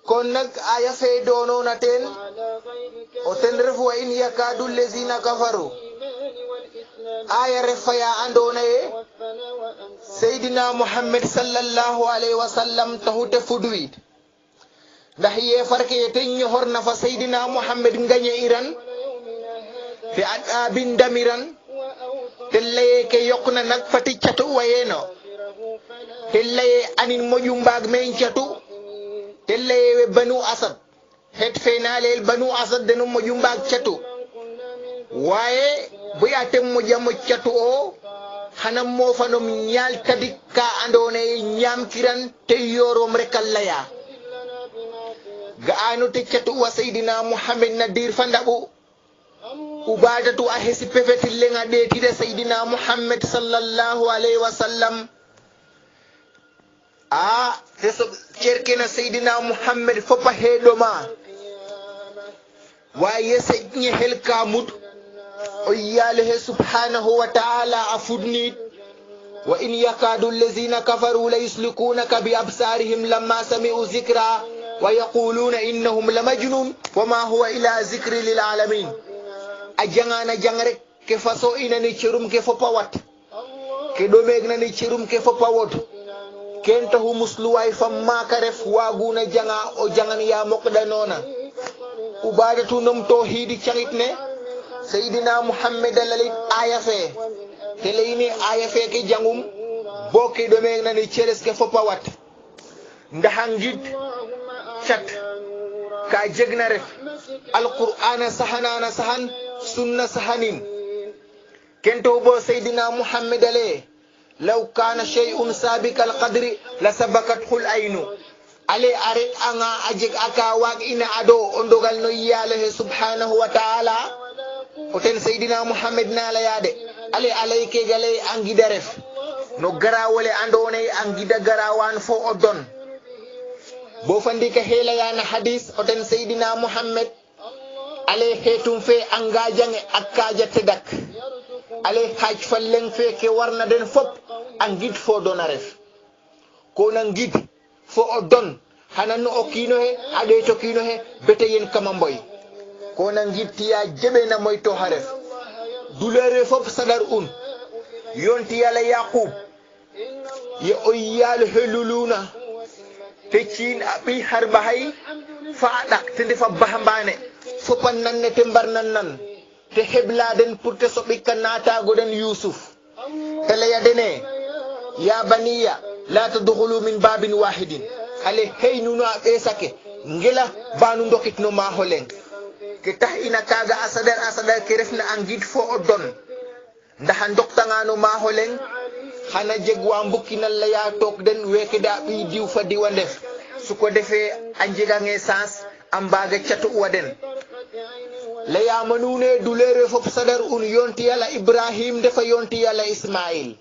kon nag aya fe doonona ten o ten ref wa in yakadu lezina kafaru aya ref fa ya andona ye Seydina Muhammad sallallahu alayhi wa sallam taxute fuduit ndax ye farke te ñoxor na fa Seydina Muhammad ngañe iran fi adabin damiran te laye ke yokna nak fati catu wayeno te laye anin moƴu mbaag men catu te laye banu asad het fenalel banu asad denu moƴu mbaag catu waye bu yatem moƴamo catu o xana mofanom ñaal tadik ka andone ñam kiran te yorom rek laya ga anu te catu wa Seydina Muhammad nadir fandabu ubadatu a hesi pefetil nga ɗetide Seydina Muhammad sallallahu alayhi wa sallam te so cerkena Seydina Muhammad fopa heɗoma waye seƴñe helkamud o yiyalehe subhanahu wa ta'ala a fudnit wa in yakadu allazina kafaru la yuslikunaka bi absarihim lamma sami'u zikra wa yaquluna innahum lamajnun wama huwa ila zikri lil alamin a jangana jang rek ke faso inani cerum ke fopa wat ke ɗomegna ni cerum ke fopa wot ken tahu musluway fam maka ref waguna janga o jangan ya moqdanona ubadatu nom to hidi cangit ne Seydina Muhammad lalit aya fe te leyni aya fe ke jangum bo ke ɗomegna ni ceres ke fopa wat ndahangid chat ka jegna ref alqur'ana sahanana sahan sunna sahanin kento bo Seydina Muhammad ale law kana shay'un sabiq alqadri la sabaqathu alaynu ale are anga ajek aka wag ina ado ondogal no yiyalehe subhanahu wa ta'ala oten Seydina Muhammad na la yade ale alayke gale angida ref no garawole andone angida garawan fo odon bo fandika hela yana hadis oten Seydina Muhammad ale hetum fe angajange akkaja tedak ale haj fallen fe ke warna den fop angid fo donaref ko nangid fo odon hanan okino he ade to kino he bete yen kamamboy ko nangid tiya jebe na moy to haref douleur fop sadar yonti yala yaqub ye oyal heluluna te cin abi harbahay fa dak te defa bahambane fopan nan ne te mbarnan nan te hebladen pour te soɓi kanata goden Yusuf tele ya dene ya baniya la tadkhulu min babin wahidin ale heynunu a ɓesake ngela banu ndokitno ma holen ke tax ina kaga asadar ke refna a ngid fo o don ndaxa ndoktangano ma holen xana jeg wa mbukkinal leya took den weke da ɓiy diw fa diwa ndef suko defe a njegange sens a mbaga catu wa den leyama nune douleur fop sadar yonti yala Ibrahim defa yonti yala Ismail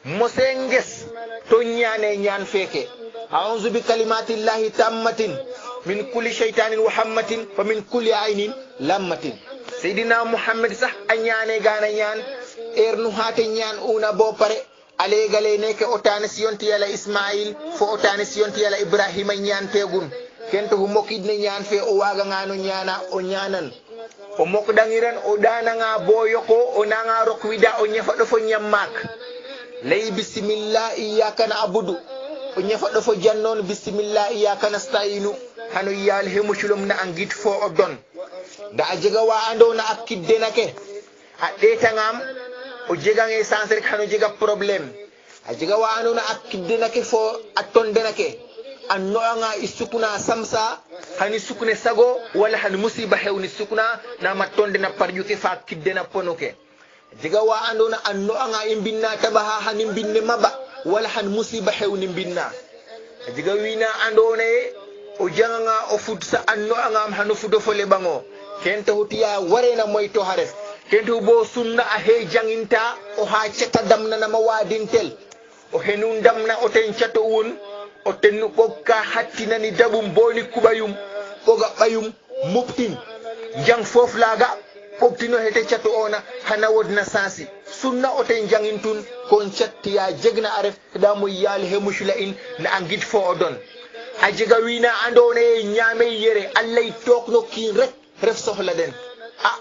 mose nges to ñane ñaan feke a'udhu bi kalimatillahi tammatin min kulli shaytanin wa hammatin wa min kulli aynin lammatin Seydina Muhammad sax a ñane gana ñaan ernu hate ñaan una bo pare alegale neke otane si yonti yala Ismail fo otane si yonti yala Ibrahima ñaan tegun kento hu mokidne ñaan fe o waga ngano ñana o ñanan o mokdangiran o dananga bo yoko o nanga rokwida o ñefa do fo ñammak lay bismillah iyyaka na'budu o ñefa do fo jannon bismillah iyyaka nasta'inu hanu yal hemuculum na angit fo o don da a jega wa andona akidde nake a detangam o jegange sans rek hanu jega problème a jega wa andona akidde nake fo atonde nake anno anga isukuna samsa hani sukune sago wala hani musiba hewni sukuna na matonde na parjuke fa kidde na ponuke diga wa andona anno anga imbinna tabaha hani binne maba wala hani musiba hewni binna diga wina andone o janga o futsa anno anga am hanu fudo fole bango kento hutiya warena moyto haref kento bo sunna a he janginta o ha ceta damna na mawadintel o henun damna o ten chato won o tennu bokka hattinani dabum boni kubayum koga bayum muptin jang fof laga poptino hete chatto ona hana wodna sasi sunna o ten jangintun kon chattiya jegna aref da mo yal he mushla in na angit fo odon ajiga wina andone nyame yere allay tok no ki ref sohla den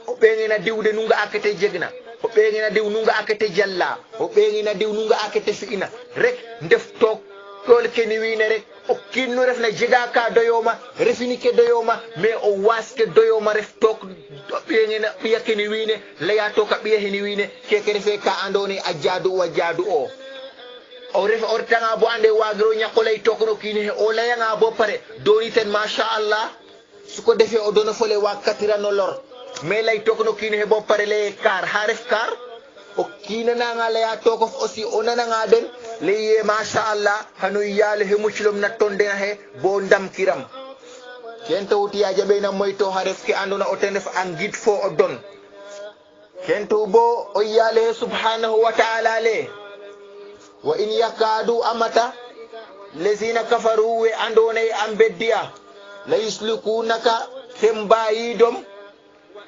o ɓeŋena diwde nunga akete jegna o ɓeŋena diw nunga akete jalla o ɓeŋena diw nunga akete fi'ina rek ndef tok tol keni wine rek o kinno refna jega ka doyoma refini ke doyoma mais o waske doyoma ref tok ɓeŋena ɓiya keni wine laya to ka ɓiya heni wine keke refe ka andone a jaadu o ref o retanga bo ande wagiro ñakkolay tokno kini he o layanga bo pare doni ten machallah suko defe o dono fole wakkatira no lor mais lay tokno kini he bo pare leye kar ha ref kar o kinananga laya tokof aussi o nananga den leye machallah hano yaalo he mucilom natton den he bo ndamkiram ken tawtiya jaɓena moyto ha ref ke andona o ten ref an guide fo o don ken to bo o yaalo he subhanahu wa ta'ala le wa in yakadu amata lesina kafaru we andone am beddiya la yuslikunaka tembayidom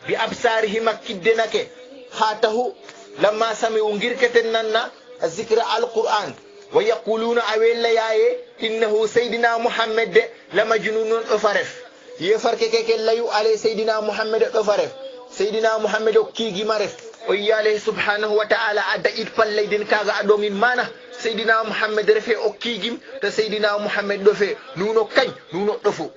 bi absarihim kiddenake hatahu lamma sami'u ngirketen nanna zikra alquran wa yaquluna awella yaye innahu sayyidina muhammad la majnunun do faref ye farke keke layu ale sayyidina muhammad do faref sayyidina muhammad o kigi maref o yale subhanahu wa ta'ala adda it pallaydin kaga adongin mana sayyidina muhammad refe o kigim to sayyidina muhammad do fe nuno kany nuno dofu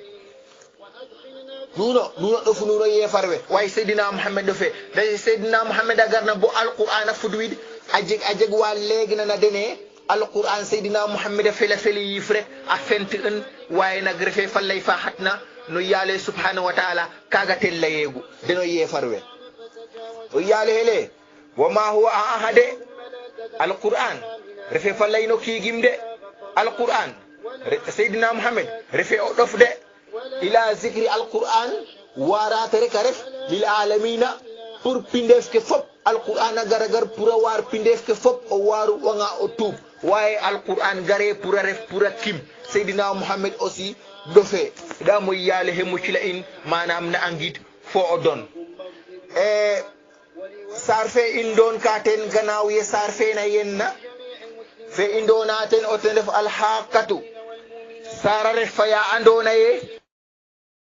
nuno yefarwe way sayyidina muhammad do fe day sayyidina muhammad agarna bo alquran fudwid ajeg wa legna na dene alquran sayyidina muhammad fele yifre a fenti en way nag refe fallay fa hatna no yale subhanahu wa ta'ala kaga tel layegu deno yefarwe o yale hele wama huwa ahade alquran refe fallay no kigimde alquran sayyidina muhammad refe o dofde ila zikri alquran warata rek ref lil alamina pour pindef ke fop alquran garagar pour war pindef ke fop o waru wanga o tub waye alquran gare pour ref pour kim sayyidina muhammad aussi dofe da mo yale he mucila in manam na angit fo o don sarfe indon katen ganaw ye sarfe na yenna fe indonaten o ten def alhaqatu sara ref fa ya andona ye